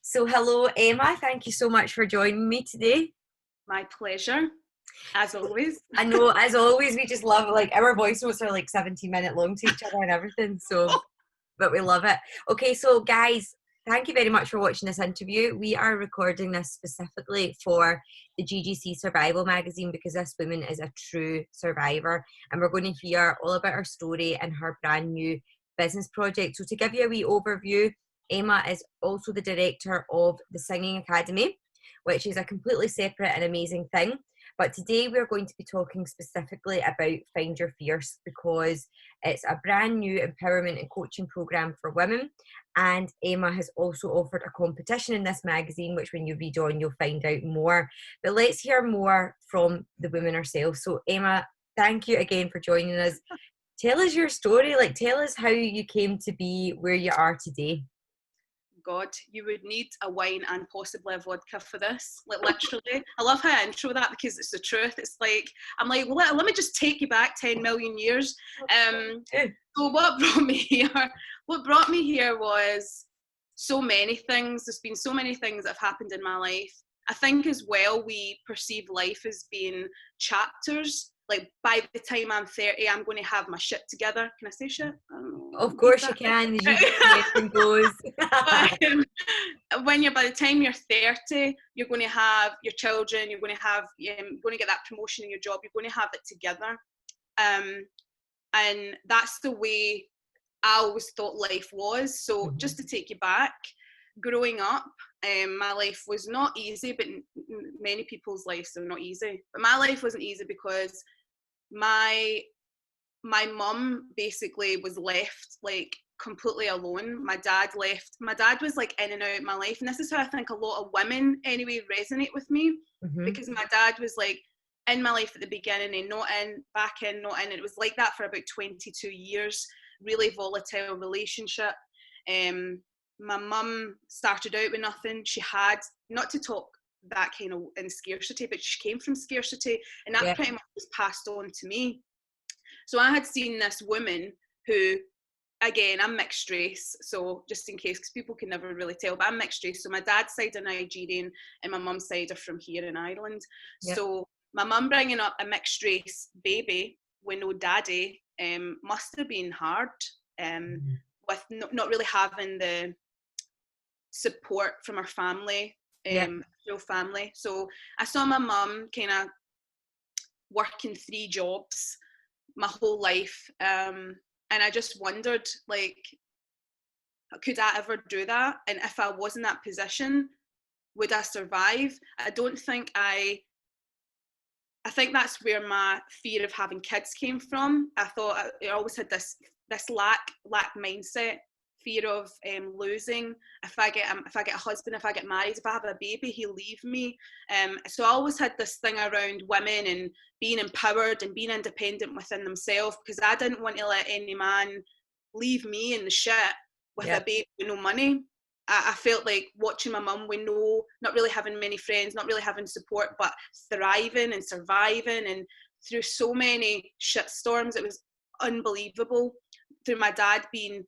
So, hello, Emma. Thank you so much for joining me today. My pleasure, as always. I know, as always, we just love our voice notes are like 17-minute long to each other and everything. So, but we love it. Okay, so guys, thank you very much for watching this interview. We are recording this specifically for the GGC Survival magazine because this woman is a true survivor, and we're going to hear all about her story and her brand new business project. So, to give you a wee overview, Emma is also the director of the Singing Academy, which is a completely separate and amazing thing. But today we're going to be talking specifically about Find Your Fierce because it's a brand new empowerment and coaching program for women. And Emma has also offered a competition in this magazine, which when you read on, you'll find out more. But let's hear more from the woman herself. So Emma, thank you again for joining us. Tell us your story. Tell us how you came to be where you are today. God, you would need a wine and possibly a vodka for this. Literally. I love how I intro that because it's the truth. It's like, I'm like, well, let me just take you back 10 million years. So what brought me here? What brought me here was so many things. There's been so many things that have happened in my life. I think as well, we perceive life as being chapters. Like by the time I'm 30, I'm going to have my shit together. Can I say shit? Of course you can. Anything goes. When by the time you're 30, you're going to have your children. You're going to get that promotion in your job. You're going to have it together, and that's the way I always thought life was. So just to take you back, growing up, my life was not easy, but many people's lives are not easy. But my life wasn't easy because my mum basically was left like completely alone. My dad left. My dad was like in and out of my life, and this is how I think a lot of women anyway resonate with me, because my dad was like in my life at the beginning and not in, back in, not in. And it was like that for about 22 years. Really volatile relationship. My mum started out with nothing. She had, not to talk that kind of in scarcity, but she came from scarcity, and that pretty much was passed on to me. So I had seen this woman who, again, I'm mixed race, so just in case, because people can never really tell, but I'm mixed race. So my dad's side are Nigerian and my mum's side are from here in Ireland. So my mum bringing up a mixed race baby with no daddy must have been hard, with not really having the support from her family, real family. So I saw my mum kind of working 3 jobs my whole life, and I just wondered, like, could I ever do that? And if I was in that position, would I survive? I think that's where my fear of having kids came from. I thought I always had this lack mindset, fear of losing. If I get a husband, if I get married, if I have a baby, he'll leave me. So I always had this thing around women and being empowered and being independent within themselves, because I didn't want to let any man leave me in the shit with a baby with no money. I felt like watching my mum with not really having many friends, not really having support, but thriving and surviving, and through so many shitstorms, it was unbelievable. Through my dad being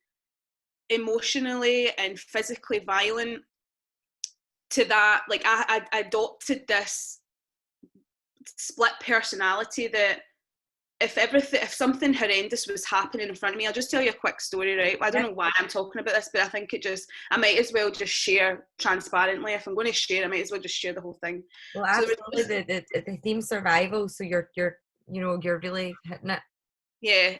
emotionally and physically violent, to that, like I adopted this split personality that if something horrendous was happening in front of me, I'll just tell you a quick story, right? I don't know why I'm talking about this, but I think I might as well just share transparently. If I'm going to share, I might as well just share the whole thing. Well, absolutely. So the theme survival, so you're really hitting it. Yeah,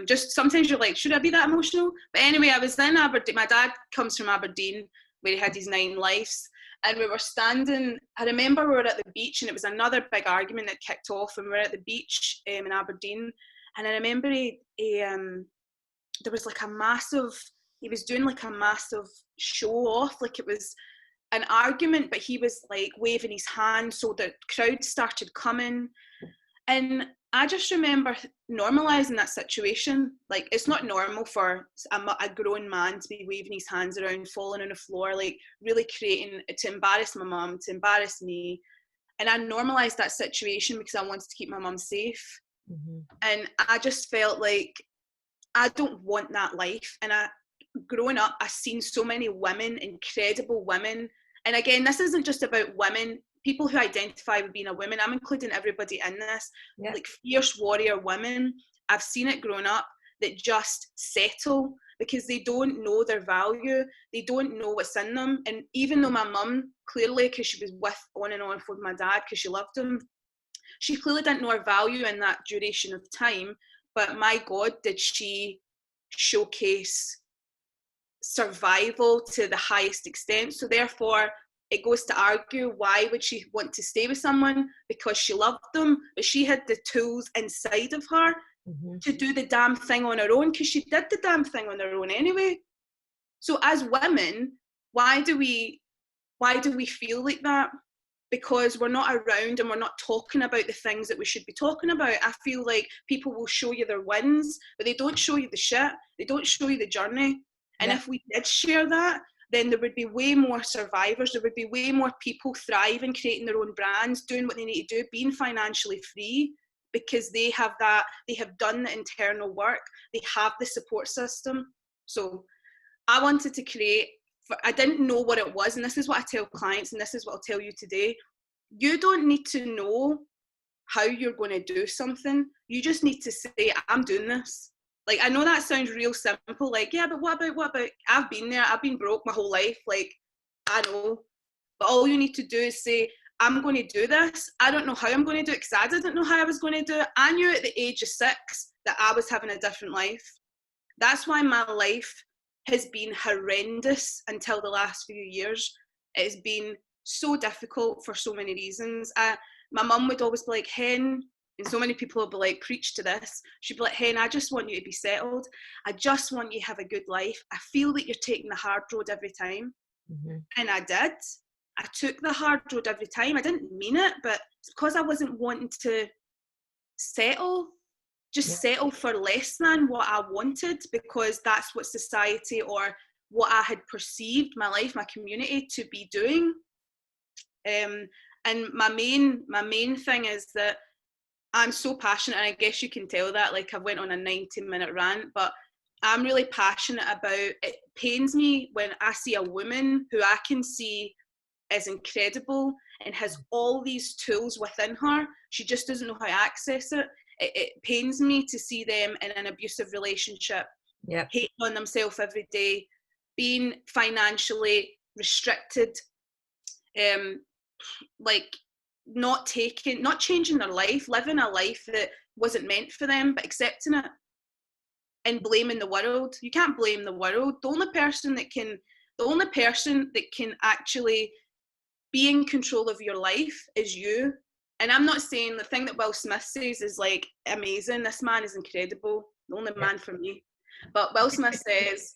just sometimes you're like, should I be that emotional? But anyway, I was in Aberdeen. My dad comes from Aberdeen, where he had his 9 lives. And we were standing, I remember we were at the beach, and it was another big argument that kicked off, and we were at the beach in Aberdeen. And I remember there was like he was doing like a massive show off, like it was an argument, but he was like waving his hand, so the crowd started coming. And I just remember normalising that situation. Like, it's not normal for a grown man to be waving his hands around, falling on the floor, like really creating, to embarrass my mum, to embarrass me. And I normalised that situation because I wanted to keep my mum safe. And I just felt like I don't want that life. And growing up, I've seen so many women, incredible women, And again, this isn't just about women, people who identify with being a woman. I'm including everybody in this. Yeah. Like fierce warrior women, I've seen it growing up, that just settle because they don't know their value. They don't know what's in them. And even though my mum, clearly, because she was with on and on with my dad because she loved him, she clearly didn't know her value in that duration of time. But my God, did she showcase survival to the highest extent. So therefore, it goes to argue, why would she want to stay with someone? Because she loved them, but she had the tools inside of her to do the damn thing on her own, because she did the damn thing on her own anyway. So as women, why do we feel like that? Because we're not around and we're not talking about the things that we should be talking about. I feel like people will show you their wins, but they don't show you the shit. They don't show you the journey. And if we did share that, then there would be way more survivors. There would be way more people thriving, creating their own brands, doing what they need to do, being financially free, because they have done the internal work. They have the support system. So I wanted to create, I didn't know what it was. And this is what I tell clients, and this is what I'll tell you today. You don't need to know how you're going to do something. You just need to say, I'm doing this. Like, I know that sounds real simple. Like, yeah, but what about, I've been there. I've been broke my whole life. Like, I know. But all you need to do is say, I'm going to do this. I don't know how I'm going to do it, because I didn't know how I was going to do it. I knew at the age of 6 that I was having a different life. That's why my life has been horrendous until the last few years. It has been so difficult for so many reasons. My mum would always be like, Hen, and so many people will be like, preach to this. She'd be like, Hen, I just want you to be settled. I just want you to have a good life. I feel that you're taking the hard road every time. And I did. I took the hard road every time. I didn't mean it, but it's because I wasn't wanting to settle. Settle for less than what I wanted, because that's what society or what I had perceived my life, my community to be doing. And my main thing is that I'm so passionate, and I guess you can tell that, like, I went on a 90-minute rant, but I'm really passionate about, it pains me when I see a woman who I can see is incredible and has all these tools within her. She just doesn't know how to access it. It pains me to see them in an abusive relationship, hating on themselves every day, being financially restricted, like not changing their life, living a life that wasn't meant for them, but accepting it and blaming the world. You can't blame the world. The only person that can actually be in control of your life is you. And I'm not saying the thing that Will Smith says is like amazing. This man is incredible. The only man for me. But Will Smith says,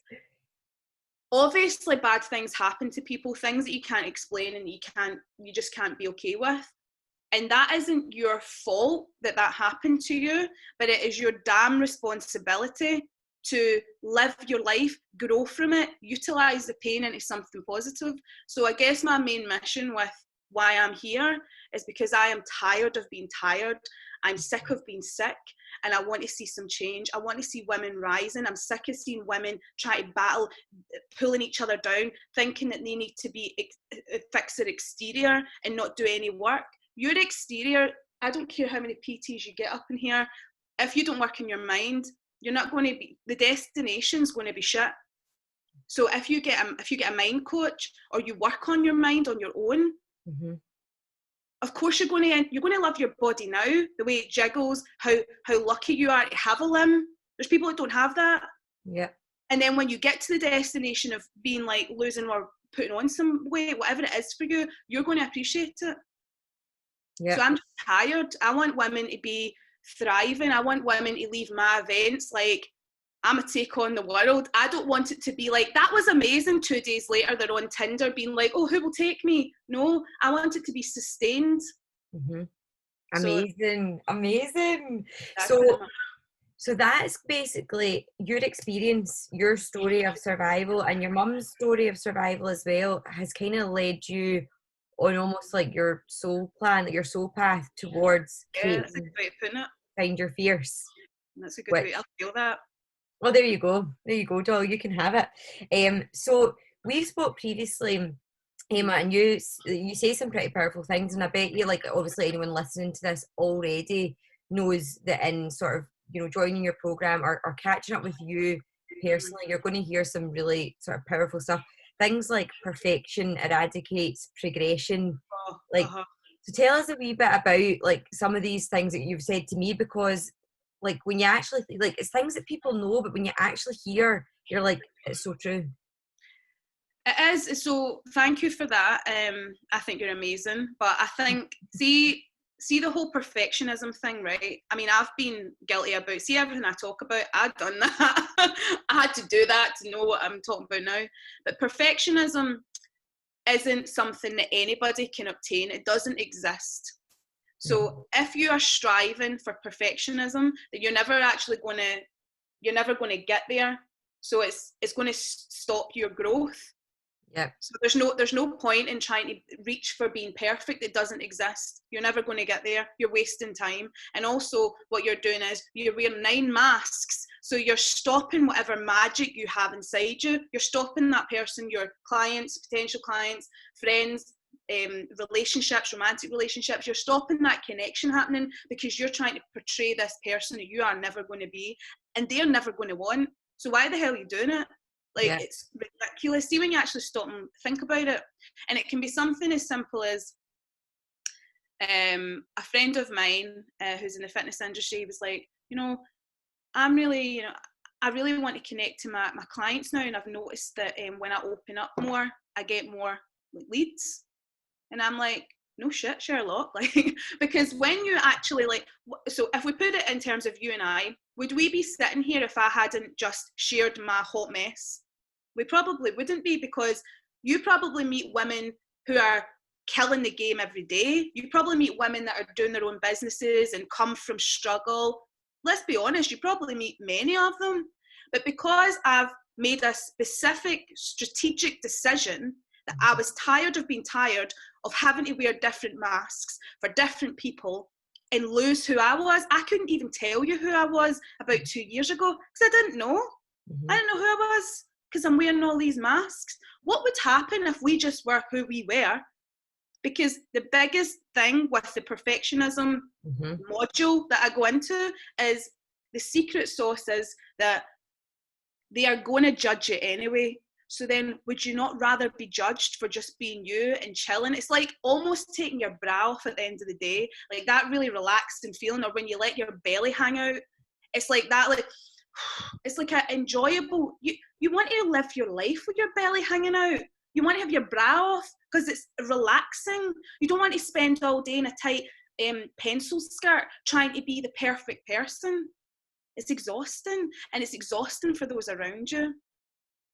obviously bad things happen to people, things that you can't explain and you just can't be okay with. And that isn't your fault that happened to you, but it is your damn responsibility to live your life, grow from it, utilize the pain into something positive. So I guess my main mission with why I'm here is because I am tired of being tired. I'm sick of being sick, and I want to see some change. I want to see women rising. I'm sick of seeing women try to battle, pulling each other down, thinking that they need to fix their exterior and not do any work. Your exterior, I don't care how many PTs you get up in here, if you don't work in your mind, you're not going to be, the destination's going to be shit. So if you get a mind coach, or you work on your mind on your own, of course you're going to love your body now, the way it jiggles, how lucky you are to have a limb. There's people that don't have that. Yeah. And then when you get to the destination of being like losing or putting on some weight, whatever it is for you, you're going to appreciate it. Yeah. So I'm just tired. I want women to be thriving. I want women to leave my events like, I'm a take on the world. I don't want it to be like, that was amazing. 2 days later, they're on Tinder being like, oh, who will take me? No, I want it to be sustained. Amazing. So that's basically your experience, your story of survival, and your mum's story of survival as well has kind of led you on almost like your soul plan, like your soul path towards that's a good way of putting it. Find Your Fierce. That's a good way. I feel that. Well, there you go, doll. You can have it. So we spoke previously Emma, and you say some pretty powerful things, and I bet you, like, obviously anyone listening to this already knows that in sort of, you know, joining your program or catching up with you personally, you're going to hear some really sort of powerful stuff. Things like perfection eradicates progression. Oh, Like, so tell us a wee bit about like some of these things that you've said to me, because like when you actually like, it's things that people know, but when you actually hear, you're like, it's so true. It is. So thank you for that. I think you're amazing. But I think, see the whole perfectionism thing, right? I mean, I've been guilty about, see everything I talk about, I've done that. I had to do that to know what I'm talking about now. But perfectionism isn't something that anybody can obtain. It doesn't exist. So if you are striving for perfectionism, then you're never going to get there. So it's going to stop your growth. Yeah. So there's no point in trying to reach for being perfect. It doesn't exist. You're never going to get there. You're wasting time. And also what you're doing is you're wearing 9 masks. So you're stopping whatever magic you have inside you. You're stopping that person, your clients, potential clients, friends, relationships, romantic relationships. You're stopping that connection happening because you're trying to portray this person that you are never going to be and they're never going to want. So why the hell are you doing it? Like, it's ridiculous. See, when you actually stop and think about it, and it can be something as simple as a friend of mine who's in the fitness industry was like, you know, I really want to connect to my clients now, and I've noticed that when I open up more, I get more leads. And I'm like, no shit, Sherlock. Like, because when you actually like, so if we put it in terms of you and I, would we be sitting here if I hadn't just shared my hot mess? We probably wouldn't be, because you probably meet women who are killing the game every day. You probably meet women that are doing their own businesses and come from struggle. Let's be honest, you probably meet many of them. But because I've made a specific strategic decision that I was tired of being tired of having to wear different masks for different people and lose who I was. I couldn't even tell you who I was about 2 years ago because I didn't know. I didn't know who I was because I'm wearing all these masks. What would happen if we just were who we were? Because the biggest thing with the perfectionism module that I go into is the secret sauce is that they are going to judge it anyway. So then would you not rather be judged for just being you and chilling? It's like almost taking your bra off at the end of the day, like that really relaxing feeling, or when you let your belly hang out. It's like that, like it's like an enjoyable, you want to live your life with your belly hanging out. You want to have your bra off because it's relaxing. You don't want to spend all day in a tight pencil skirt trying to be the perfect person. It's exhausting, and it's exhausting for those around you.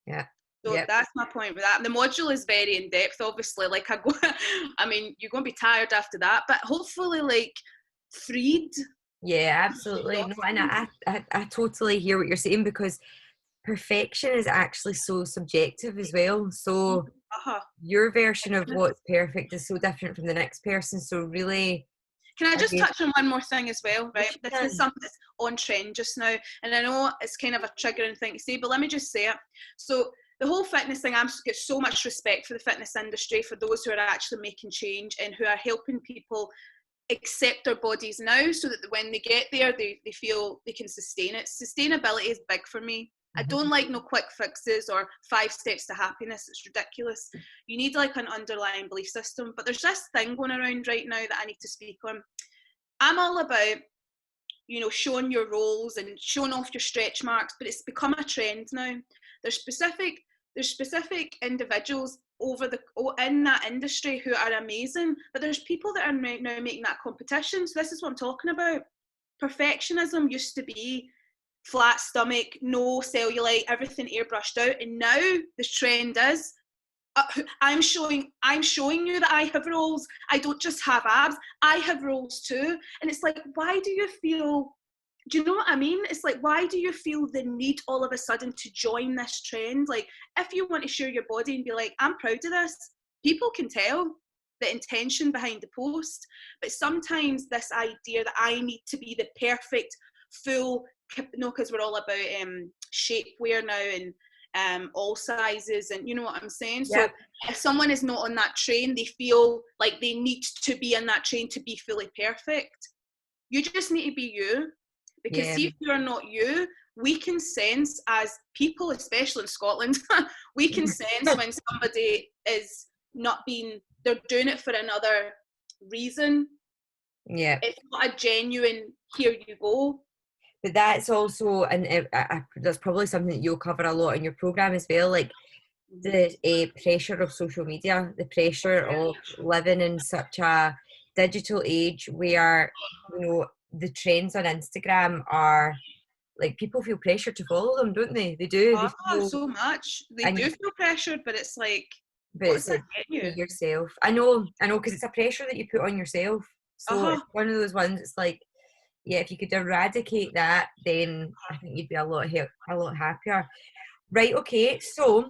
Yeah. So that's my point with that. The module is very in depth, obviously. Like I mean, you're going to be tired after that, but hopefully, like, freed. Yeah, absolutely. No, and I totally hear what you're saying, because perfection is actually so subjective as well. So your version of what's perfect is so different from the next person. So really, can I just touch on one more thing as well, right? This can. is something that's on trend just now, and I know it's kind of a triggering thing to say, but let me just say it. So the whole fitness thing, I get so much respect for the fitness industry, for those who are actually making change and who are helping people accept their bodies now, so that when they get there, they feel they can sustain it. Sustainability is big for me. I don't like no quick fixes or 5 steps to happiness. It's ridiculous. You need like an underlying belief system. But there's this thing going around right now that I need to speak on. I'm all about, you know, showing your rolls and showing off your stretch marks, but it's become a trend now. There's specific individuals in that industry who are amazing, but there's people that are now making that competition. So this is what I'm talking about. Perfectionism used to be flat stomach, no cellulite, everything airbrushed out, and now the trend is I'm showing you that I have rolls. I don't just have abs, I have rolls too. And it's like, why do you feel, do you know what I mean? It's like, why do you feel the need all of a sudden to join this trend? Like, if you want to show your body and be like, I'm proud of this, people can tell the intention behind the post. But sometimes this idea that I need to be the perfect full, because we're all about shapewear now, and all sizes, and you know what I'm saying. Yep. So if someone is not on that train, they feel like they need to be on that train to be fully perfect. You just need to be you, because see, if you're not you, we can sense as people, especially in Scotland, we can sense when somebody is not being, they're doing it for another reason. Yeah. It's not a genuine, here you go. But that's also, and that's probably something that you'll cover a lot in your program as well, like the pressure of social media, the pressure of living in such a digital age where, you know, the trends on Instagram are like, people feel pressure to follow them, don't they? They do. They feel, So much. They do feel pressured, but it's like, but what it's does like, that get you? be yourself. I know, because it's a pressure that you put on yourself. So it's one of those ones. It's like, yeah, if you could eradicate that, then I think you'd be a lot happier. Right, okay, so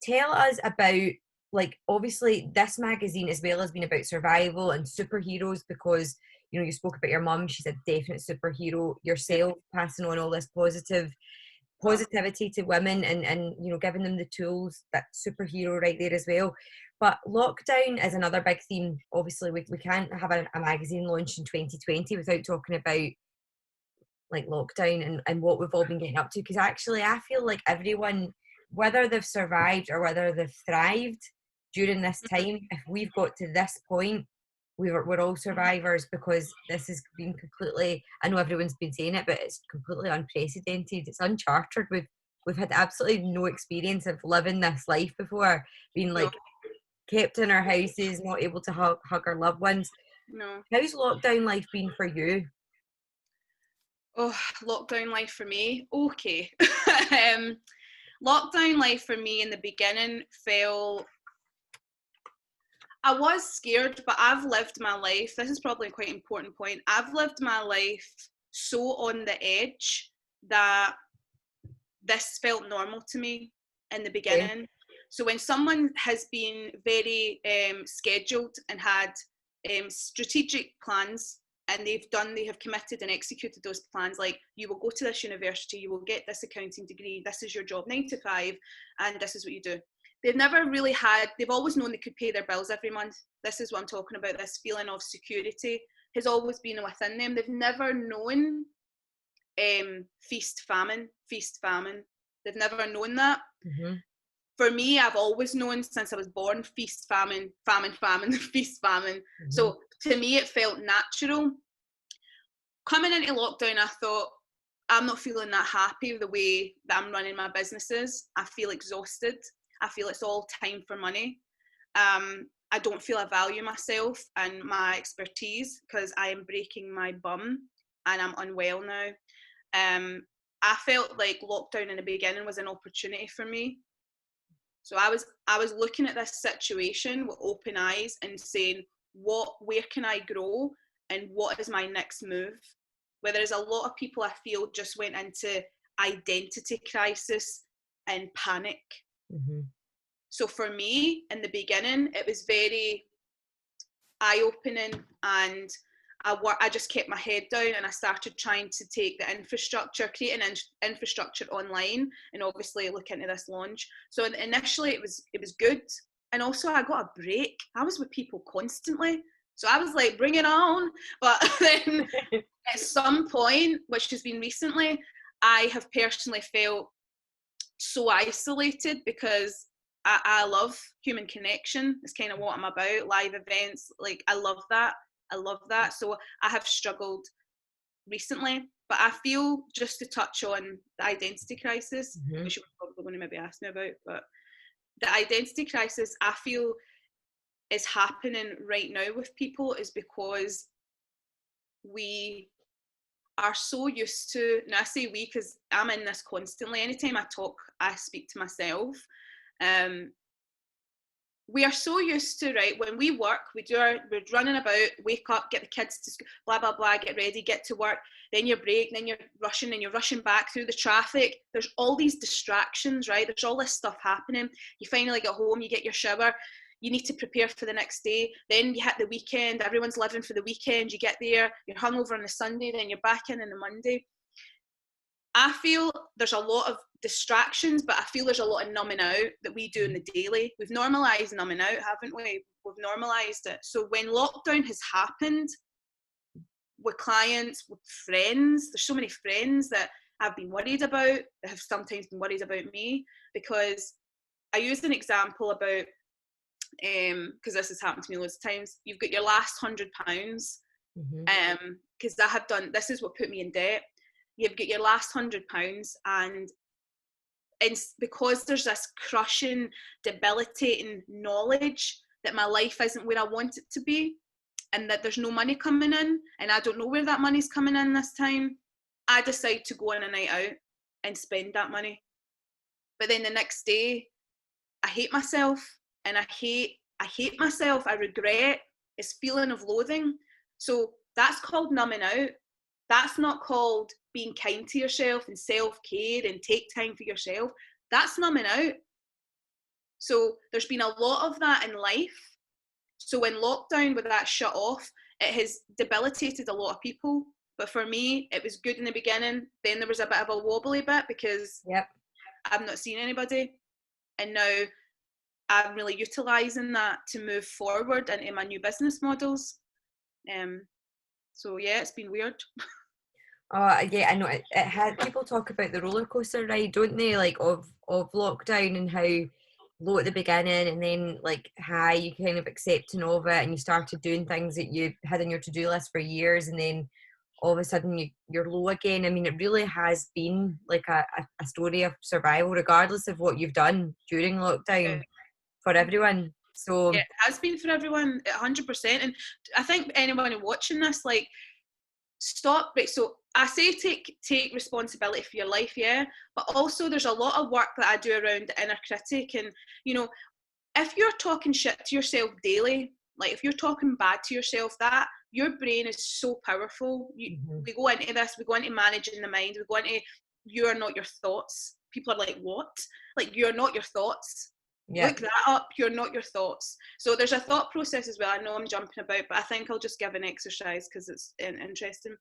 tell us about, like, obviously this magazine as well has been about survival and superheroes, because, you know, you spoke about your mum, she's a definite superhero, yourself passing on all this positivity to women, and you know, giving them the tools, that superhero right there as well. But lockdown is another big theme. Obviously we can't have a magazine launched in 2020 without talking about like lockdown and what we've all been getting up to, because actually I feel like everyone, whether they've survived or whether they've thrived during this time, if we've got to this point, we're all survivors, because this has been completely, I know everyone's been saying it, but it's completely unprecedented, it's uncharted. We've had absolutely no experience of living this life before, being like kept in our houses, not able to hug our loved ones. How's lockdown life been for you? Oh, lockdown life for me, okay. Lockdown life for me in the beginning I was scared, but I've lived my life, this is probably a quite important point, I've lived my life so on the edge that this felt normal to me in the beginning. Okay. So when someone has been very scheduled and had strategic plans, and they have committed and executed those plans, like, you will go to this university, you will get this accounting degree, this is your job 9 to 5, and this is what you do. They've always known they could pay their bills every month. This is what I'm talking about. This feeling of security has always been within them. They've never known feast, famine. They've never known that. Mm-hmm. For me, I've always known since I was born, feast, famine, feast, famine. Mm-hmm. So to me, it felt natural. Coming into lockdown, I thought, I'm not feeling that happy with the way that I'm running my businesses. I feel exhausted. I feel it's all time for money. I don't feel I value myself and my expertise, because I am breaking my bum and I'm unwell now. I felt like lockdown in the beginning was an opportunity for me. So I was looking at this situation with open eyes and saying, where can I grow and what is my next move? Where there's a lot of people I feel just went into identity crisis and panic. Mm-hmm. So for me, in the beginning, it was very eye-opening, and I just kept my head down and I started trying to take the infrastructure, create an infrastructure online, and obviously look into this launch. So initially it was good, and also I got a break. I was with people constantly, so I was like, bring it on. But then at some point, which has been recently, I have personally felt so isolated, because I love human connection. It's kind of what I'm about. Live events, like, I love that. So I have struggled recently, but I feel, just to touch on the identity crisis, mm-hmm. which you're probably going to maybe ask me about, but the identity crisis I feel is happening right now with people is because we are so used to, and I say we because I'm in this constantly, anytime I talk, I speak to myself. We are so used to, right, when we work, we're running about, wake up, get the kids to school, blah, blah, blah, get ready, get to work, then your break, then you're rushing back through the traffic. There's all these distractions, right? There's all this stuff happening. You finally get home, you get your shower, you need to prepare for the next day. Then you hit the weekend, everyone's living for the weekend, you get there, you're hungover on the Sunday, then you're back in the Monday. I feel there's a lot of distractions, but I feel there's a lot of numbing out that we do in the daily. We've normalised numbing out, haven't we? We've normalised it. So when lockdown has happened, with clients, with friends, there's so many friends that I've been worried about, that have sometimes been worried about me, because I used an example about, because this has happened to me loads of times, you've got your last £100, because I have done, this is what put me in debt. You've got your last £100, and because there's this crushing, debilitating knowledge that my life isn't where I want it to be, and that there's no money coming in, and I don't know where that money's coming in this time, I decide to go on a night out and spend that money. But then the next day, I hate myself, and I hate myself. I regret this feeling of loathing. So that's called numbing out. That's not called being kind to yourself and self-care and take time for yourself. That's numbing out. So there's been a lot of that in life. So when lockdown, with that shut off, it has debilitated a lot of people. But for me, it was good in the beginning. Then there was a bit of a wobbly bit because I've not seen anybody. And now I'm really utilising that to move forward into my new business models. So yeah, it's been weird. Oh yeah, I know. It had, people talk about the roller coaster ride, don't they? Like of lockdown, and how low at the beginning, and then like high, you kind of accepting of it, and you started doing things that you had on your to-do list for years, and then all of a sudden you're low again. I mean, it really has been like a story of survival, regardless of what you've done during lockdown, for everyone. So yeah, it has been for everyone, 100%. And I think anyone watching this, like, stop. Right, so I say take responsibility for your life, yeah, but also there's a lot of work that I do around the inner critic. And you know, if you're talking shit to yourself daily, like if you're talking bad to yourself, that your brain is so powerful. We go into this, we go into managing the mind, we go into you are not your thoughts. People are like, what? Like, you're not your thoughts. Look that up. You're not your thoughts. So there's a thought process as well. I know I'm jumping about, but I think I'll just give an exercise because it's interesting.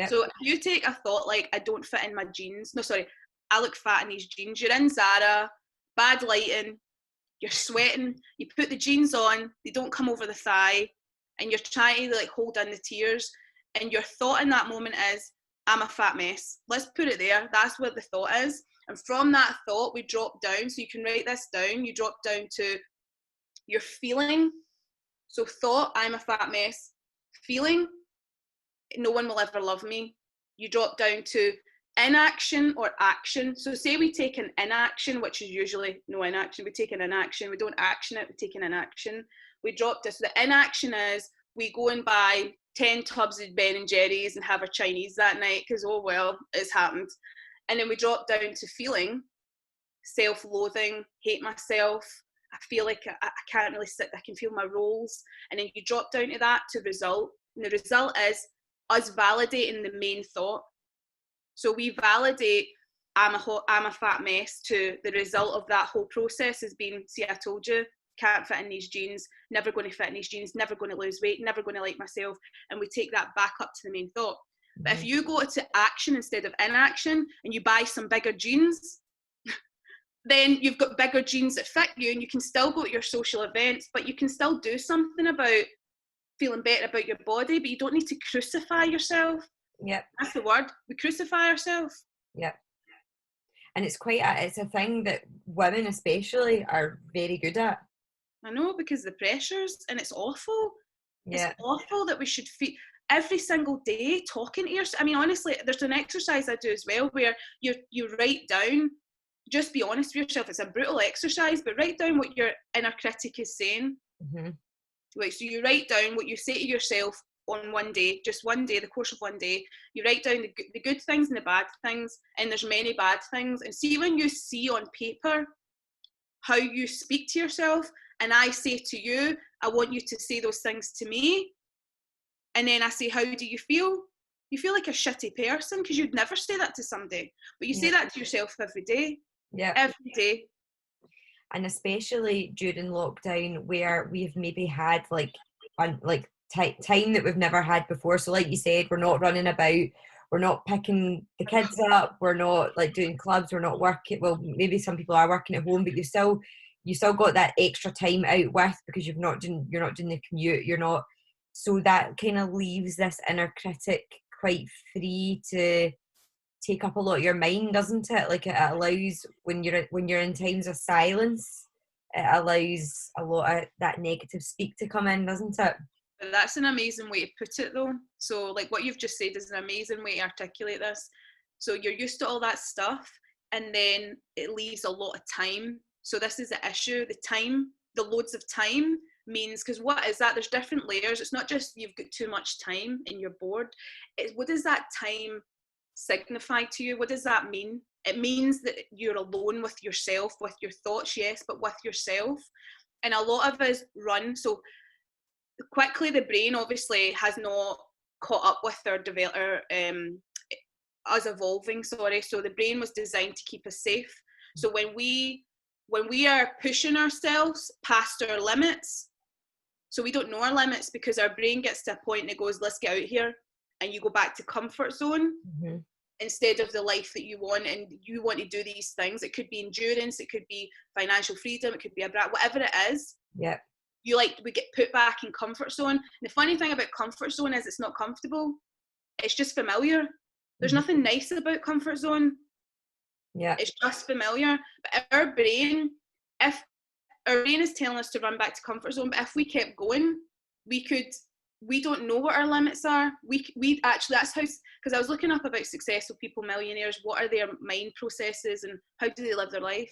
So if you take a thought like, I don't fit in my jeans. No, sorry, I look fat in these jeans. You're in Zara, bad lighting, you're sweating, you put the jeans on, they don't come over the thigh, and you're trying to like hold in the tears, and your thought in that moment is, I'm a fat mess. Let's put it there. That's what the thought is. And from that thought, we drop down. So you can write this down. You drop down to your feeling. So thought, I'm a fat mess. Feeling, no one will ever love me. You drop down to inaction or action. So say we take an inaction, which is usually no inaction. We take an inaction. We don't action it. We take an inaction. We drop this. So the inaction is we go and buy 10 tubs of Ben and Jerry's and have a Chinese that night because, oh well, it's happened. And then we drop down to feeling, self-loathing, hate myself. I feel like I can't really sit. I can feel my rolls. And then you drop down to that to result. And the result is us validating the main thought. So we validate, I'm a fat mess, to the result of that whole process has been, see, I told you, can't fit in these jeans, never going to fit in these jeans, never going to lose weight, never going to like myself. And we take that back up to the main thought. But if you go to action instead of inaction and you buy some bigger jeans, then you've got bigger jeans that fit you, and you can still go to your social events, but you can still do something about feeling better about your body, but you don't need to crucify yourself. That's the word. We crucify ourselves. And it's it's a thing that women especially are very good at. I know, because the pressures, and it's awful. It's awful that we should feel every single day talking to yourself. I mean, honestly, there's an exercise I do as well where you write down, just be honest with yourself. It's a brutal exercise, but write down what your inner critic is saying. Right, so you write down what you say to yourself on one day, just one day, the course of one day. You write down the good things and the bad things, and there's many bad things. And see, when you see on paper how you speak to yourself, and I say to you, I want you to say those things to me, and then I say, how do you feel? You feel like a shitty person because you'd never say that to somebody, but you say that to yourself every day. Every day. And especially during lockdown, where we've maybe had like time that we've never had before. So like you said, we're not running about, we're not picking the kids up, we're not like doing clubs, we're not working. Well, maybe some people are working at home, but you still got that extra time out with, because you're not doing the commute, you're not. So that kind of leaves this inner critic quite free to take up a lot of your mind, doesn't it? Like, it allows, when you're in times of silence, it allows a lot of that negative speak to come in, doesn't it? But that's an amazing way to put it, though. So, like, what you've just said is an amazing way to articulate this. So you're used to all that stuff, and then it leaves a lot of time. So this is the issue. The time, the loads of time means, because what is that? There's different layers. It's not just you've got too much time and you're bored. What does that time signify to you? What does that mean? It means that you're alone with yourself, with your thoughts, yes, but with yourself. And a lot of us run. So quickly, the brain obviously has not caught up with our us evolving, sorry. So the brain was designed to keep us safe. So when we are pushing ourselves past our limits, so we don't know our limits, because our brain gets to a point and it goes, let's get out here, and you go back to comfort zone. Mm-hmm. Instead of the life that you want, and you want to do these things. It could be endurance, it could be financial freedom, it could be whatever it is. Yeah. We get put back in comfort zone. And the funny thing about comfort zone is it's not comfortable. It's just familiar. There's nothing nice about comfort zone. Yeah. It's just familiar. But our brain, if our brain is telling us to run back to comfort zone, but if we kept going, we don't know what our limits are. We actually, that's how, because I was looking up about successful people, millionaires, what are their mind processes and how do they live their life?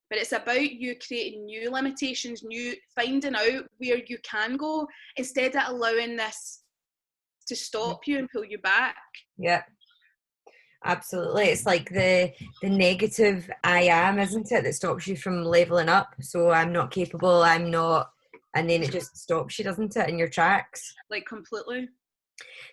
But it's about you creating new limitations, finding out where you can go, instead of allowing this to stop you and pull you back. Yeah, absolutely. It's like the negative I am, isn't it, that stops you from leveling up. So I'm not capable, I'm not, and then it just stops you, doesn't it, in your tracks? Like, completely.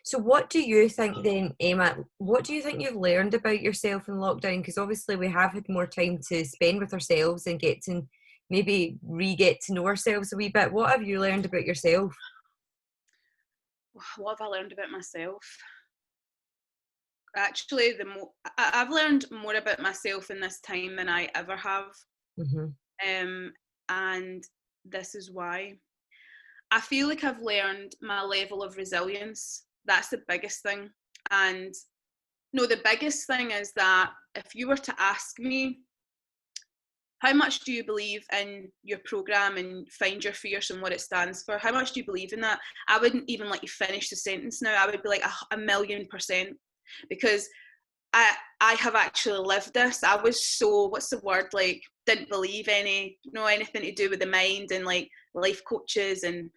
So what do you think then, Emma, what do you think you've learned about yourself in lockdown? Because obviously we have had more time to spend with ourselves and get to maybe get to know ourselves a wee bit. What have you learned about yourself? What have I learned about myself? Actually, I've learned more about myself in this time than I ever have. Mm-hmm. And this is why. I feel like I've learned my level of resilience. That's the biggest thing. And no, the biggest thing is that if you were to ask me, how much do you believe in your program and Find Your Fierce and what it stands for? How much do you believe in that? I wouldn't even let you finish the sentence now. I would be like 1,000,000%, because I have actually lived this. I was so, what's the word, like, didn't believe anything to do with the mind, and like life coaches and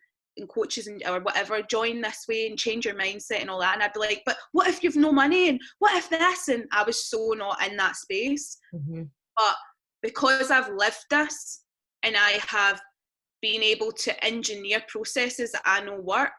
coaches and or whatever, join this way and change your mindset and all that. And I'd be like, but what if you've no money, and what if this? And I was so not in that space. Mm-hmm. But because I've lived this and I have been able to engineer processes that I know work,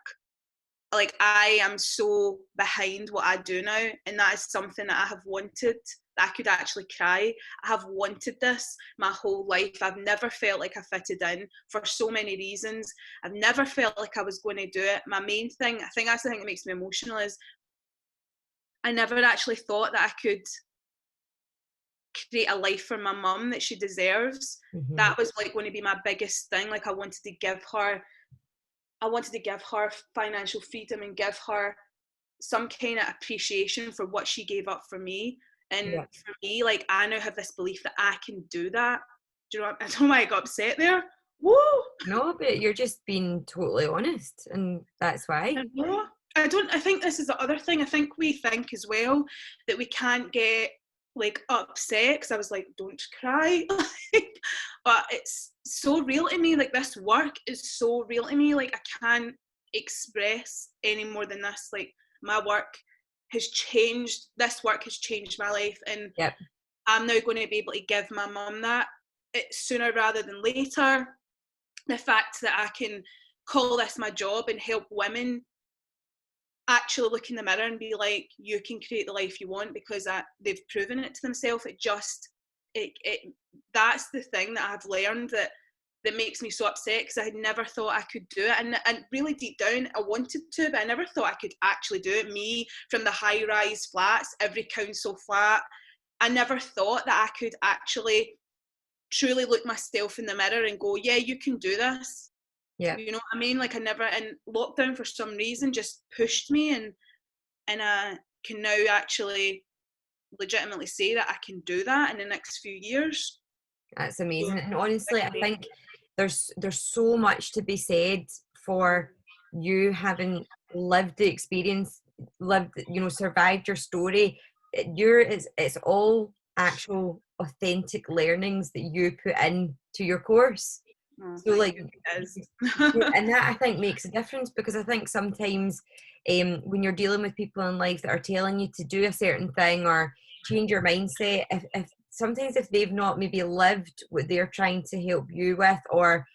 like, I am so behind what I do now, and that is something that I have wanted. I could actually cry. I have wanted this my whole life. I've never felt like I fitted in for so many reasons. I've never felt like I was going to do it. My main thing, I think that's the thing that makes me emotional, is I never actually thought that I could create a life for my mum that she deserves. Mm-hmm. That was like going to be my biggest thing. Like, I wanted to give her financial freedom and give her some kind of appreciation for what she gave up for me. And for me, like, I now have this belief that I can do that. Do you know what? I don't know why I got upset there. Woo! No, but you're just being totally honest, and that's why. I think this is the other thing. I think we think as well that we can't get like upset, because I was like, don't cry. But it's so real to me. Like, this work is so real to me. Like, I can't express any more than this. Like, my work has changed. This work has changed my life, and I'm now going to be able to give my mum that sooner rather than later. The fact that I can call this my job and help women actually look in the mirror and be like, you can create the life you want, because they've proven it to themselves. That's the thing that I've learned, that that makes me so upset, because I had never thought I could do it, and really deep down I wanted to, but I never thought I could actually do it. Me, from the high-rise flats, every council flat, I never thought that I could actually truly look myself in the mirror and go, yeah, you can do this. Yeah. You know what I mean? Like, I never, and lockdown for some reason just pushed me, and I can now actually legitimately say that I can do that in the next few years. That's amazing. And honestly, I think there's so much to be said for you having lived the experience, lived, survived your story. It's all actual authentic learnings that you put in to your course. Oh, So like, it is. and that I think makes a difference, because I think sometimes when you're dealing with people in life that are telling you to do a certain thing or change your mindset, if sometimes if they've not maybe lived what they're trying to help you with, or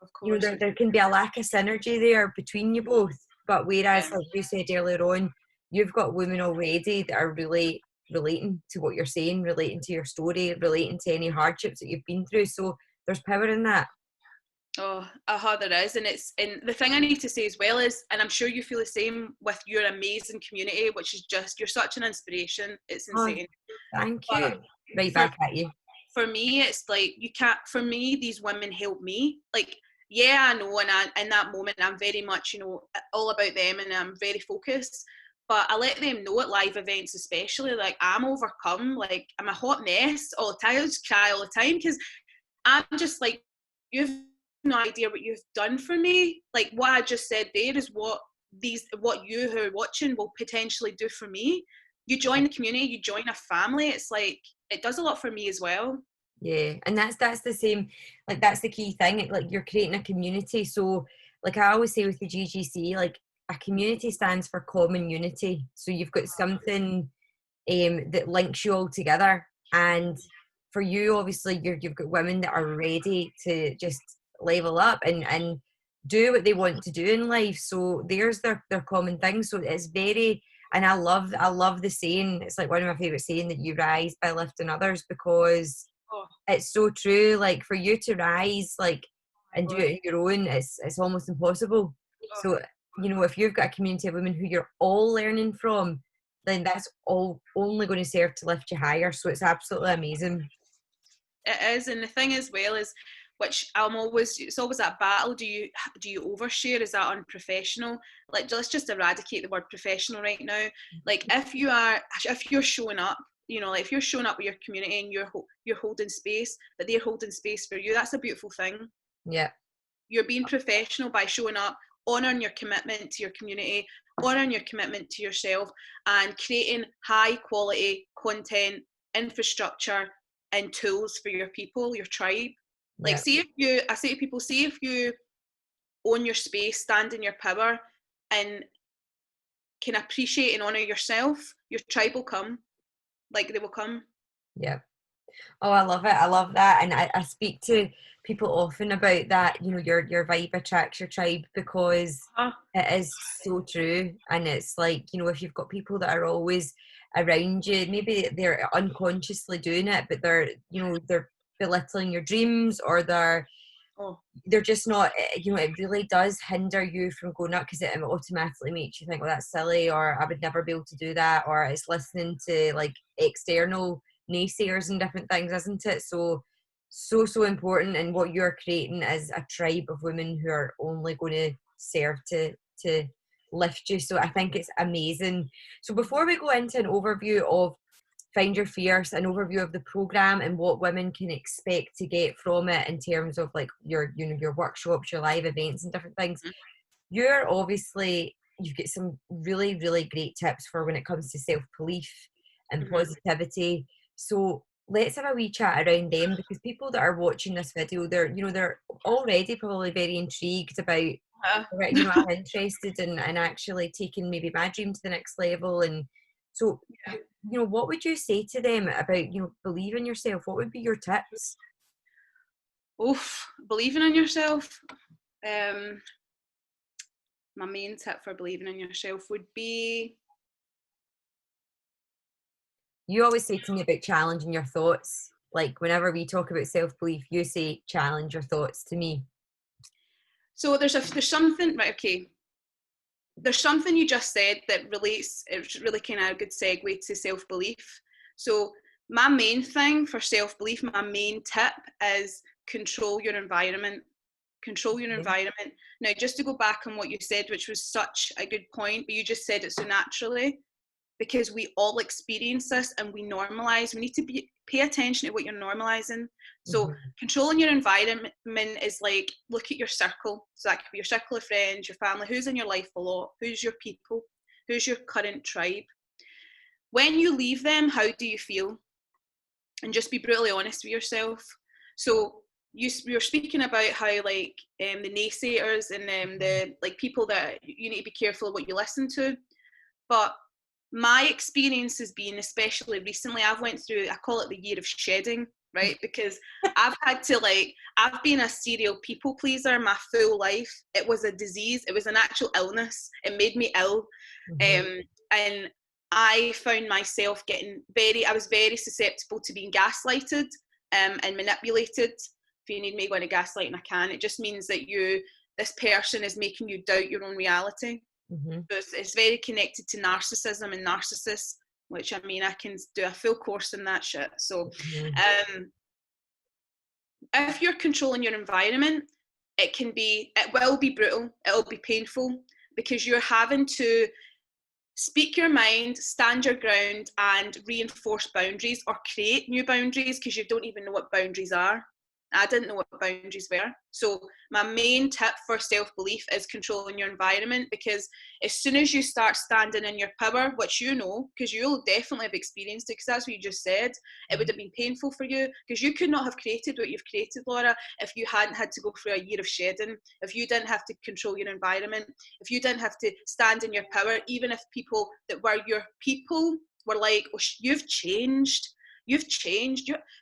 Of course. there can be a lack of synergy there between you both. But whereas, Yeah. like you said earlier on, you've got women already that are really relating to what you're saying, relating to your story, relating to any hardships that you've been through. So there's power in that. Oh, there is, and the thing I need to say as well is, and I'm sure you feel the same with your amazing community, which is just, you're such an inspiration. It's Oh, insane. thank But you. Right for back at you. for me, it's like, you can't. For me, these women help me. Like, yeah, I know, and in that moment, I'm very much, all about them, and I'm very focused. But I let them know at live events, especially, like, I'm overcome. Like, I'm a hot mess all the time. I just cry all the time, because I'm just like, you've no idea what you've done for me. Like, what I just said there is what you who are watching will potentially do for me. You join the community, you join a family. It's like, it does a lot for me as well. Yeah, and that's the same. Like that's the key thing. Like you're creating a community. So, like I always say with the GGC, like a community stands for common unity. So you've got something that links you all together. And for you, obviously, you've got women that are ready to just level up and do what they want to do in life. So there's their common thing. So it's very, and I love the saying. It's like one of my favorite saying, that you rise by lifting others, because Oh, it's so true. Like for you to rise, like, my and do God. it on your own, it's almost impossible. Oh, So if you've got a community of women who you're all learning from, then that's all only going to serve to lift you higher. So it's absolutely amazing. it is, and the thing as well is, which it's always that battle. Do you overshare? Is that unprofessional? Like, let's just eradicate the word professional right now. Like, if you're showing up, like, if you're showing up with your community, and you're holding space, that they're holding space for you, that's a beautiful thing. Yeah. You're being professional by showing up, honouring your commitment to your community, honouring your commitment to yourself, and creating high quality content, infrastructure, and tools for your people, your tribe. Like, Yeah. I say to people, see if you own your space, stand in your power, and can appreciate and honour yourself, your tribe will come. Like, they will come. Yeah. Oh, I love it. I love that. And I speak to people often about that, your vibe attracts your tribe, because Uh, it is so true. And it's like, if you've got people that are always around you, maybe they're unconsciously doing it, but they're belittling your dreams, or oh, they're just not, it really does hinder you from going up, because it automatically makes you think, well, that's silly, or I would never be able to do that, or it's listening to like external naysayers and different things, isn't it? So important. And what you're creating is a tribe of women who are only going to serve to lift you. So I think it's amazing. So before we go into an overview of Find Your Fierce, an overview of the program and what women can expect to get from it in terms of like your workshops, your live events and different things, you've got some really, really great tips for when it comes to self-belief and mm-hmm. positivity. So let's have a wee chat around them, because people that are watching this video, they're already probably very intrigued about, I'm interested in actually taking maybe my dream to the next level. And so, what would you say to them about, believe in yourself? What would be your tips? Oof, believing in yourself. My main tip for believing in yourself would be, You always say to me about challenging your thoughts. Like whenever we talk about self-belief, you say challenge your thoughts to me. So there's something, right, okay. There's something you just said that relates, it's really kind of a good segue to self-belief. So my main thing for self-belief, my main tip is control your environment. Control your environment. Now, just to go back on what you said, which was such a good point, but you just said it so naturally, because we all experience this and we normalize. We need to pay attention to what you're normalizing. So controlling your environment is like, look at your circle. So that could be your circle of friends, your family, who's in your life a lot, who's your people, who's your current tribe. When you leave them, how do you feel? And just be brutally honest with yourself. So you're speaking about how like the naysayers and the like people that you need to be careful of what you listen to. But my experience has been, especially recently, I've went through, I call it the year of shedding, right? Because I've had to I've been a serial people pleaser my full life. It was a disease. It was an actual illness. It made me ill. And I found myself I was very susceptible to being gaslighted and manipulated. If you need me going to gaslighting, I can. It just means that this person is making you doubt your own reality. So it's very connected to narcissism and narcissists, which I mean, I can do a full course in that shit. So if you're controlling your environment, it will be brutal, it'll be painful, because you're having to speak your mind, stand your ground, and reinforce boundaries or create new boundaries, because you don't even know what boundaries are. I didn't know what boundaries were. So my main tip for self-belief is controlling your environment, because as soon as you start standing in your power, which you know, because you'll definitely have experienced it, because that's what you just said, it would have been painful for you, because you could not have created what you've created, Laura, if you hadn't had to go through a year of shedding, if you didn't have to control your environment, if you didn't have to stand in your power, even if people that were your people were like, oh, you've changed,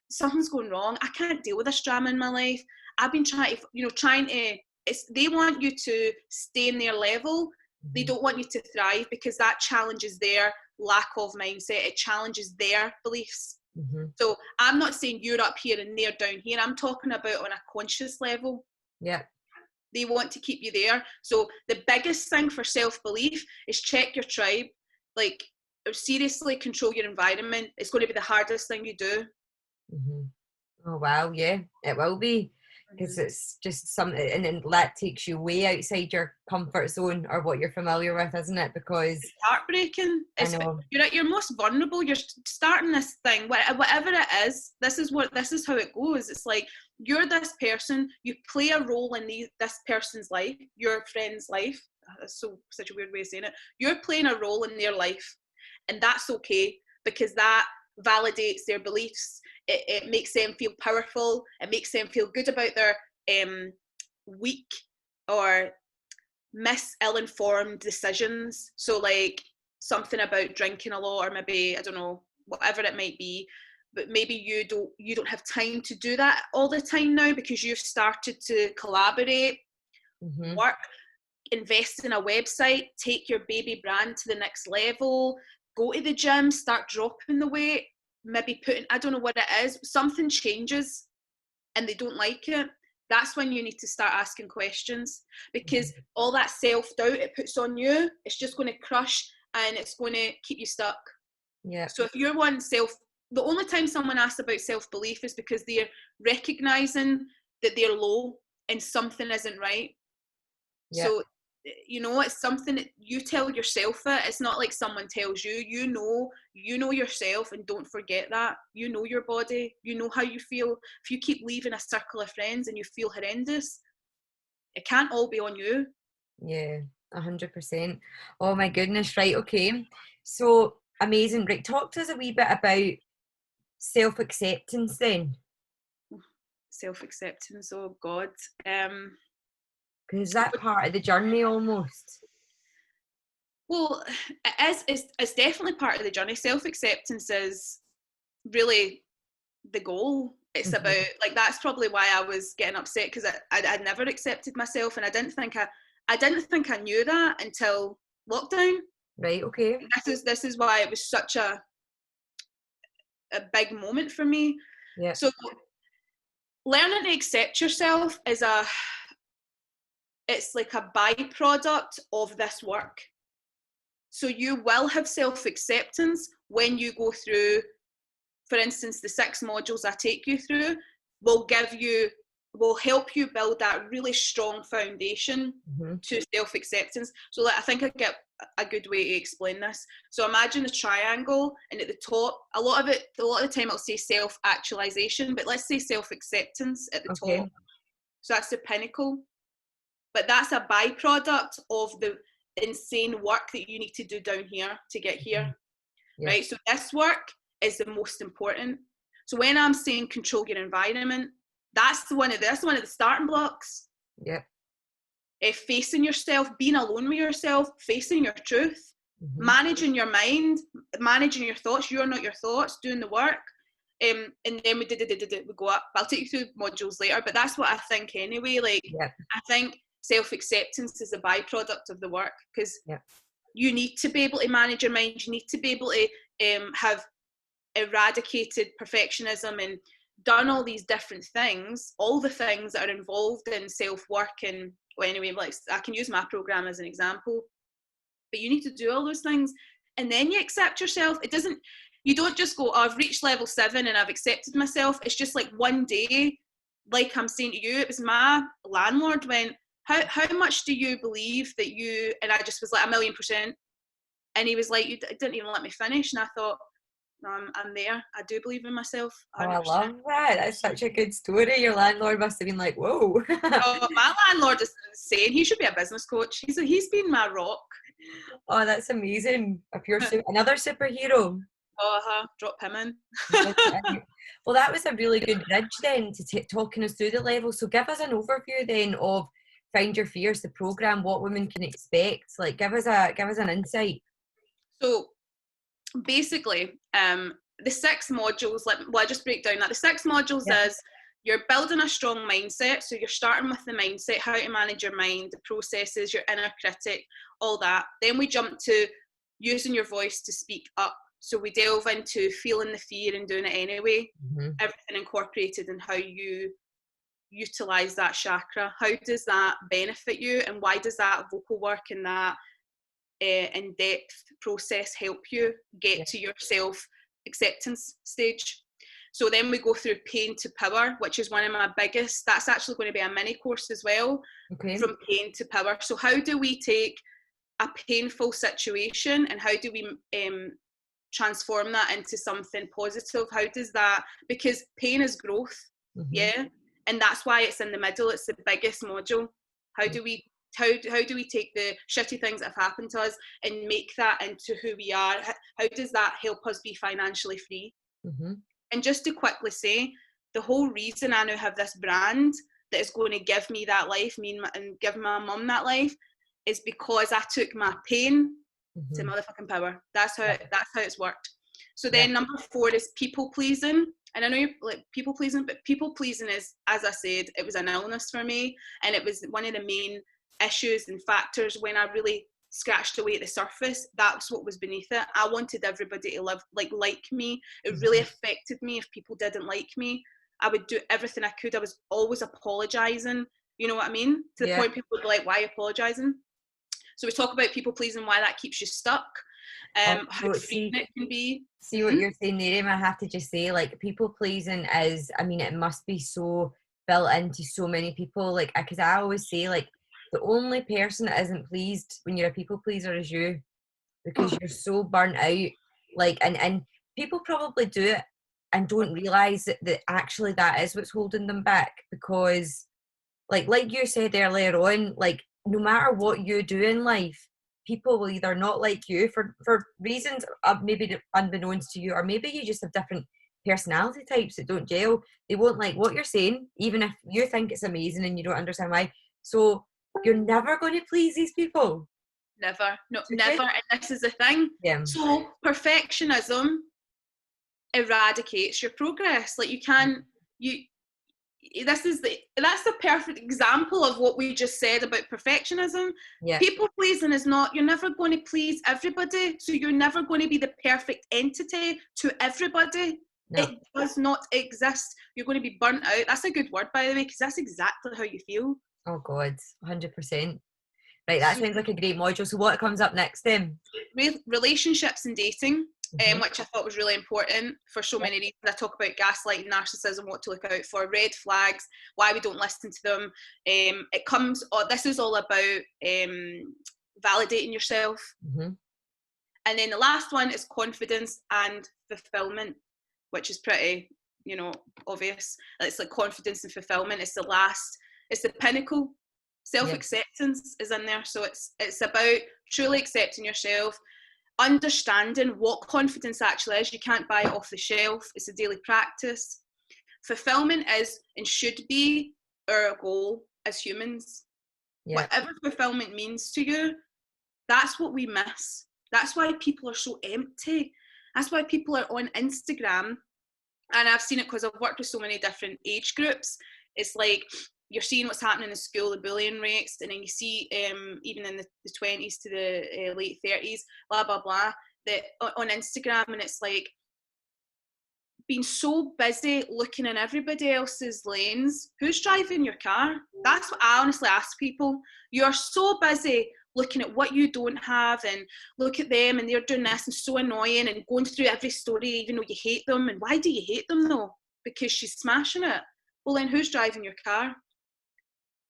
something's going wrong, I can't deal with this drama in my life. I've been trying to, they want you to stay in their level. They don't want you to thrive, because that challenges their lack of mindset. It challenges their beliefs. So I'm not saying you're up here and they're down here. I'm talking about on a conscious level. Yeah. They want to keep you there. So the biggest thing for self-belief is check your tribe. Like, seriously control your environment. It's going to be the hardest thing you do. Oh wow, yeah, it will be, because it's just something, and that takes you way outside your comfort zone or what you're familiar with, isn't it? Because it's heartbreaking. You're at your most vulnerable. You're starting this thing, whatever it is. This is how it goes. It's like, you're this person. You play a role in this person's life, your friend's life. That's such a weird way of saying it. You're playing a role in their life, and that's okay, because that validates their beliefs. It makes them feel powerful. It makes them feel good about their weak or ill-informed decisions. So like something about drinking a lot, or maybe, I don't know, whatever it might be, but maybe you don't have time to do that all the time now, because you've started to collaborate, work, invest in a website, take your baby brand to the next level, go to the gym, start dropping the weight, maybe I don't know what it is, something changes and they don't like it. That's when you need to start asking questions, because all that self-doubt it puts on you, it's just going to crush and it's going to keep you stuck. Yeah. So if you're the only time someone asks about self-belief is because they're recognizing that they're low and something isn't right. Yeah. So, it's something that you tell yourself it. It's not like someone tells you. You know yourself, and don't forget that. You know your body. You know how you feel. If you keep leaving a circle of friends and you feel horrendous, it can't all be on you. Yeah, 100%. Oh my goodness, right, okay. So amazing. Right, talk to us a wee bit about self-acceptance then. Self-acceptance, oh God. Because is that part of the journey almost? Well, it's definitely part of the journey. Self-acceptance is really the goal. It's about, like, that's probably why I was getting upset, because I'd never accepted myself, and I didn't think I knew that until lockdown. Right, okay. This is why it was such a big moment for me. Yeah. So learning to accept yourself is it's like a byproduct of this work. So you will have self-acceptance when you go through, for instance, the 6 modules I take you through will help you build that really strong foundation to self-acceptance. So like, I think I get a good way to explain this. So imagine a triangle, and at the top, a lot of the time I'll say self-actualization, but let's say self-acceptance at the top. So that's the pinnacle. But that's a byproduct of the insane work that you need to do down here to get here. Yeah. Right? So this work is the most important. So when I'm saying control your environment, that's one of the starting blocks. Yeah. Facing yourself, being alone with yourself, facing your truth, managing your mind, managing your thoughts. You're not your thoughts, doing the work. And then we go up. I'll take you through modules later, but that's what I think anyway. Like, I think self-acceptance is a byproduct of the work, because you need to be able to manage your mind. You need to be able to have eradicated perfectionism and done all these different things, all the things that are involved in self-work. And well, anyway, like, I can use my program as an example, but you need to do all those things, and then you accept yourself. You don't just go, oh, I've reached level 7 and I've accepted myself. It's just like one day, like I'm saying to you, it was my landlord went, how much do you believe that you, and I just was like 1,000,000%. And he was like, you didn't even let me finish. And I thought, no, I'm there. I do believe in myself. 100%. Oh, I love that. That's such a good story. Your landlord must have been like, whoa. Oh, my landlord is insane. He should be a business coach. He's been my rock. Oh, that's amazing. Another superhero. Drop him in. Well, that was a really good bridge then to talking us through the levels. So give us an overview then of Find Your Fears, the program, what women can expect. Like, give us an insight. So basically, the 6 modules, I just break down that. The 6 modules is you're building a strong mindset. So you're starting with the mindset, how to manage your mind, the processes, your inner critic, all that. Then we jump to using your voice to speak up. So we delve into feeling the fear and doing it anyway. Everything incorporated in how you utilize that chakra. How does that benefit you, and why does that vocal work and that in-depth process help you get to your self-acceptance stage? So then we go through Pain to Power, which is one of my biggest. That's actually going to be a mini course as well, from Pain to Power. So how do we take a painful situation and how do we transform that into something positive? How does that, because pain is growth, and that's why it's in the middle. It's the biggest module. How do we take the shitty things that have happened to us and make that into who we are? How does that help us be financially free? And just to quickly say, the whole reason I now have this brand that is going to give me that life, and give my mum that life, is because I took my pain to motherfucking power. That's how it's worked. So then number 4 is people pleasing. And I know you're like people pleasing, but people pleasing is, as I said, it was an illness for me, and it was one of the main issues and factors when I really scratched away at the surface. That's what was beneath it. I wanted everybody to live like me. It really affected me if people didn't like me. I would do everything I could. I was always apologizing. You know what I mean? To the point people would be like, why are you apologizing? So we talk about people pleasing, why that keeps you stuck, how freeing it can be. See what you're saying there, Emma. I have to just say, like, people pleasing is, I mean, it must be so built into so many people. Like, because I always say, like, the only person that isn't pleased when you're a people pleaser is you, because you're so burnt out. Like, and people probably do it and don't realize that actually that is what's holding them back, because like you said earlier on, like, no matter what you do in life, people will either not like you for reasons maybe unbeknownst to you, or maybe you just have different personality types that don't gel. They won't like what you're saying, even if you think it's amazing and you don't understand why. So you're never going to please these people. Never. No, never. And this is the thing. So perfectionism eradicates your progress. Like, you can't, that's the perfect example of what we just said about perfectionism. People pleasing is not, you're never going to please everybody, so you're never going to be the perfect entity to everybody. No. It does not exist. You're going to be burnt out. That's a good word, by the way, because that's exactly how you feel. Oh God, 100%. Right, that So, sounds like a great module. So what comes up next then? relationships and dating, Mhm. which I thought was really important for so many reasons. I talk about gaslighting, narcissism, what to look out for, red flags, why we don't listen to them. This is all about validating yourself. Mhm. And then the last one is confidence and fulfillment, which is pretty, obvious. It's like confidence and fulfillment. It's the pinnacle. Yeah. Self-acceptance is in there. So it's about truly accepting yourself, understanding what confidence actually is. You can't buy it off the shelf. It's a daily practice. Fulfillment is and should be our goal as humans. Yeah. Whatever fulfillment means to you, that's what we miss. That's why people are so empty. That's why people are on Instagram. And I've seen it because I've worked with so many different age groups. It's like you're seeing what's happening in school, the bullying rates, and then you see even in the 20s to the late 30s, blah, blah, blah, that on Instagram, and it's like being so busy looking in everybody else's lanes. Who's driving your car? That's what I honestly ask people. You're so busy looking at what you don't have and look at them and they're doing this and so annoying and going through every story even though you hate them. And why do you hate them though? Because she's smashing it. Well, then who's driving your car?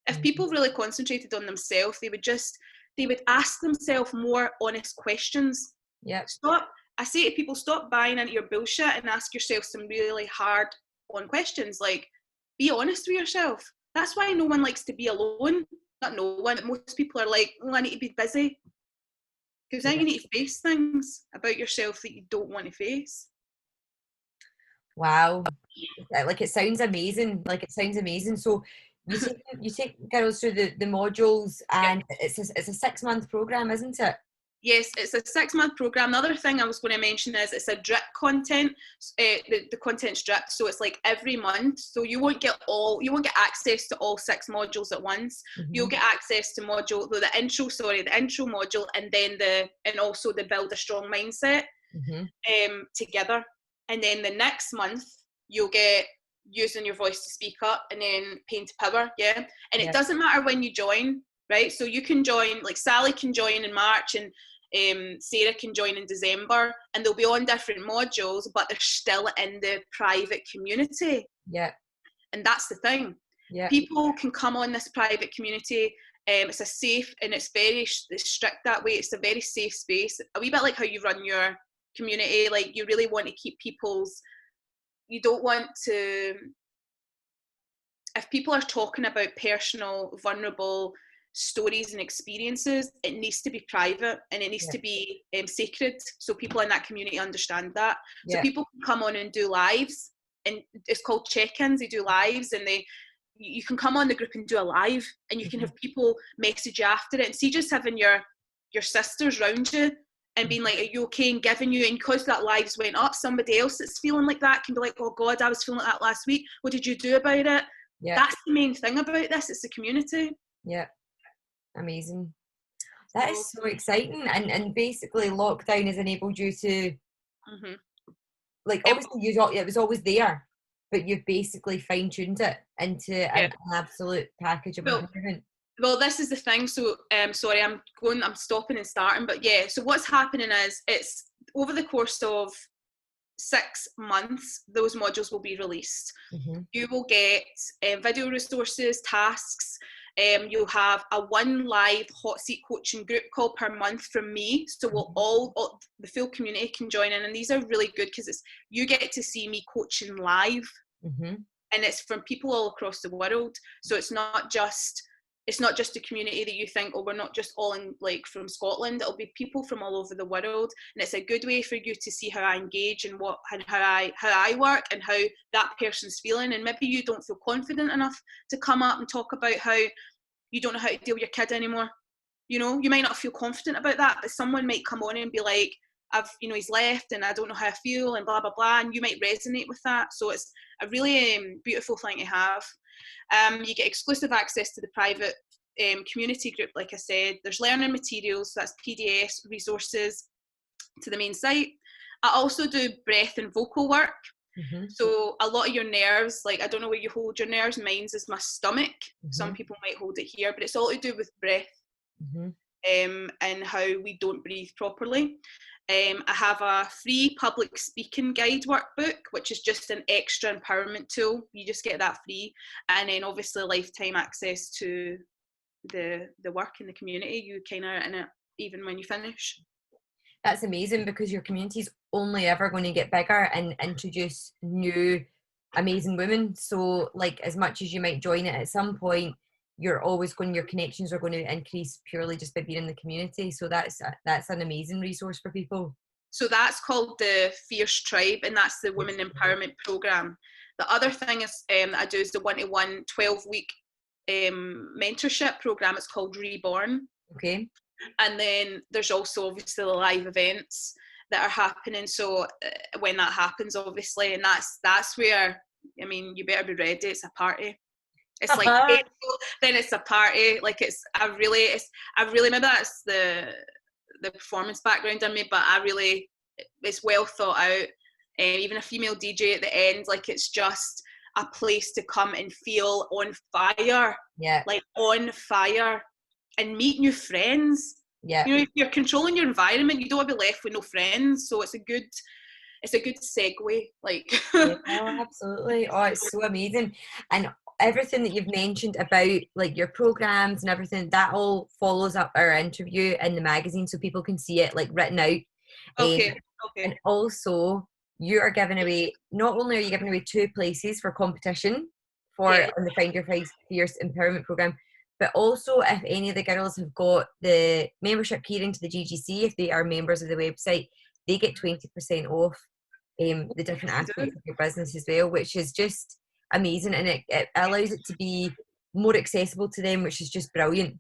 If people really concentrated on themselves, they would ask themselves more honest questions. Yeah. I say to people, stop buying into your bullshit and ask yourself some really hard on questions. Like, be honest with yourself. That's why no one likes to be alone. Not no one. Most people are like, I need to be busy. Because then you need to face things about yourself that you don't want to face. Wow. Like it sounds amazing. So you take girls through the modules, and it's a 6-month program, isn't it? Yes, it's a 6-month program. Another thing I was going to mention is it's a drip content. The content's dripped, so it's like every month. So you won't get access to all 6 modules at once. Mm-hmm. You'll get access to the intro module, and also the build a strong mindset together. And then the next month you'll get using your voice to speak up, and then pain to power. Yeah, and it doesn't matter when you join. Right, so you can join, like Sally can join in March and Sarah can join in December, and they'll be on different modules, but they're still in the private community. Yeah. And that's the thing. Yeah. People can come on this private community. It's a safe, and it's strict that way. It's a very safe space. A wee bit like how you run your community. Like you really want to keep you don't want to, if people are talking about personal, vulnerable stories and experiences, it needs to be private and it needs to be sacred, so people in that community understand that. So people can come on and do lives, and it's called check-ins. They do lives, and you can come on the group and do a live, and you can have people message you after it, and see, just having your sisters round you and being like, are you okay, and giving you, and because that lives went up, somebody else that's feeling like that can be like, oh God, I was feeling like that last week, what did you do about it? That's the main thing about this. It's the community. Amazing. That is so exciting. And basically lockdown has enabled you to like, obviously it was always there, but you've basically fine-tuned it into an absolute package of improvement. Well, this is the thing. So sorry, I'm stopping and starting, but so what's happening is, it's over the course of 6 months, those modules will be released. You will get video resources, tasks. You'll have a 1 live hot seat coaching group call per month from me. So we'll all the full community can join in, and these are really good because you get to see me coaching live, and it's from people all across the world. So it's not just a community that you think, oh, we're not just all in, like, from Scotland. It'll be people from all over the world, and it's a good way for you to see how I engage and how I work and how that person's feeling. And maybe you don't feel confident enough to come up and talk about how you don't know how to deal with your kid anymore. You know, you might not feel confident about that, but someone might come on and be like, he's left and I don't know how I feel and blah, blah, blah. And you might resonate with that. So it's a really beautiful thing to have. You get exclusive access to the private community group, like I said. There's learning materials, so that's PDFs, resources to the main site. I also do breath and vocal work. So a lot of your nerves, like, I don't know where you hold your nerves. Mine's is my stomach. Some people might hold it here, but it's all to do with breath. And how we don't breathe properly. I have a free public speaking guide workbook, which is just an extra empowerment tool. You just get that free. And then obviously lifetime access to the work in the community. You kind of in it even when you finish. That's amazing, because your community's only ever going to get bigger and introduce new amazing women. So like, as much as you might join it at some point, your connections are going to increase purely just by being in the community. So that's an amazing resource for people. So that's called the Fierce Tribe, and that's the Women Empowerment Programme. The other thing is that I do is the 1-to-1 12-week mentorship programme. It's called Reborn. Okay. And then there's also obviously the live events that are happening. So when that happens, obviously, and that's where, I mean, you better be ready. It's a party. It's like then it's a party. Like I really maybe that's the performance background in me, but it's well thought out. And even a female DJ at the end, like, it's just a place to come and feel on fire. Yeah. Like on fire, and meet new friends. Yeah. You know, if you're controlling your environment, you don't want to be left with no friends. So it's a good segue. Like. Yeah, absolutely. Oh, it's so amazing. And everything that you've mentioned about like your programs and everything, that all follows up our interview in the magazine, so people can see it like written out. Okay. And also, you are giving away, not only are you giving away 2 places for competition on the Find Your Fierce Empowerment Programme, but also if any of the girls have got the membership key into the GGC, if they are members of the website, they get 20% off the different aspects of your business as well, which is just amazing, and it allows it to be more accessible to them, which is just brilliant.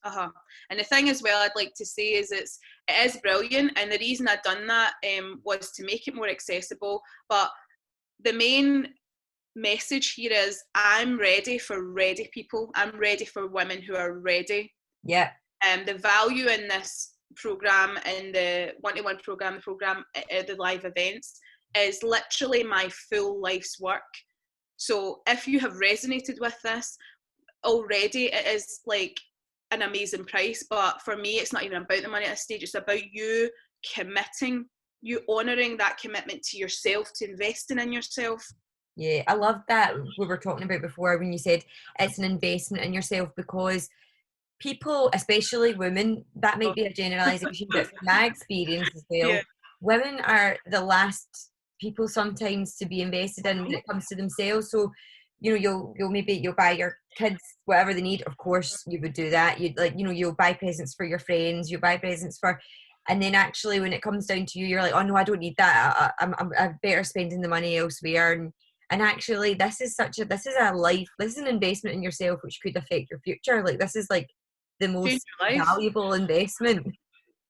And the thing as well I'd like to say is it is brilliant, and the reason I'd done that was to make it more accessible. But the main message here is I'm ready for ready people. I'm ready for women who are ready. Yeah. And the value in this program and the 1-to-1 program, the live events, is literally my full life's work. So if you have resonated with this already, it is like an amazing price. But for me, it's not even about the money at this stage. It's about you committing, you honouring that commitment to yourself, to investing in yourself. Yeah, I love that we were talking about before when you said it's an investment in yourself, because people, especially women, that might be a generalisation, but from my experience as well, women are the last people sometimes to be invested in when it comes to themselves. So, you know, you'll buy your kids whatever they need. Of course, you would do that. You'll buy presents for your friends. You buy presents for, and then actually when it comes down to you, you're like, oh no, I don't need that. I'm better spending the money elsewhere. And actually, this is an investment in yourself, which could affect your future. Like, this is like the most valuable investment.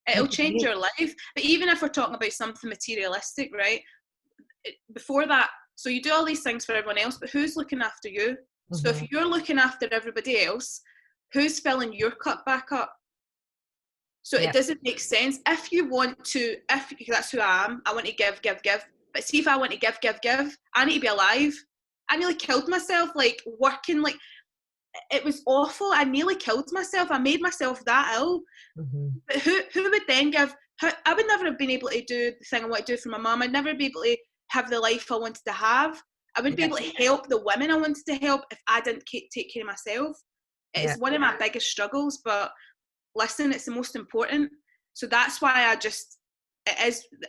It'll change your life. But even if we're talking about something materialistic, right? Before that, so you do all these things for everyone else, but who's looking after you? So if you're looking after everybody else, who's filling your cup back up? So it doesn't make sense. If you want to, that's who I am, I want to give. But see, if I want to give, I need to be alive. I nearly killed myself, like, working, like, it was awful. I nearly killed myself. I made myself that ill. But who would then give? I would never have been able to do the thing I want to do for my mum. I'd never be able to have the life I wanted to have. I wouldn't be able to help the women I wanted to help if I didn't take care of myself. It's one of my biggest struggles, but listen, it's the most important. So that's why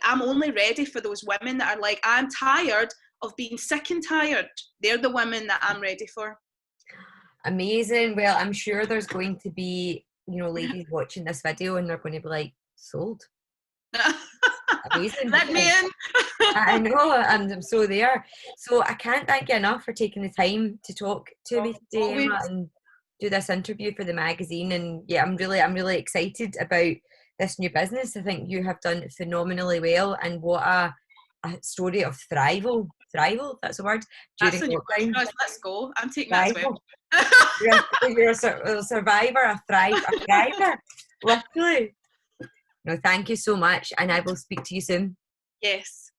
I'm only ready for those women that are like, I'm tired of being sick and tired. They're the women that I'm ready for. Amazing. Well, I'm sure there's going to be, ladies watching this video and they're going to be like, sold. Amazing. Let me in. I know, and I'm so there. So I can't thank you enough for taking the time to talk to me today, Emma, and do this interview for the magazine. And yeah, I'm really excited about this new business. I think you have done phenomenally well, and what a story of thrival, that's a word. That's a new word. Let's go. I'm taking that as well. You're a survivor, a thriver, literally. No, thank you so much, and I will speak to you soon. Yes.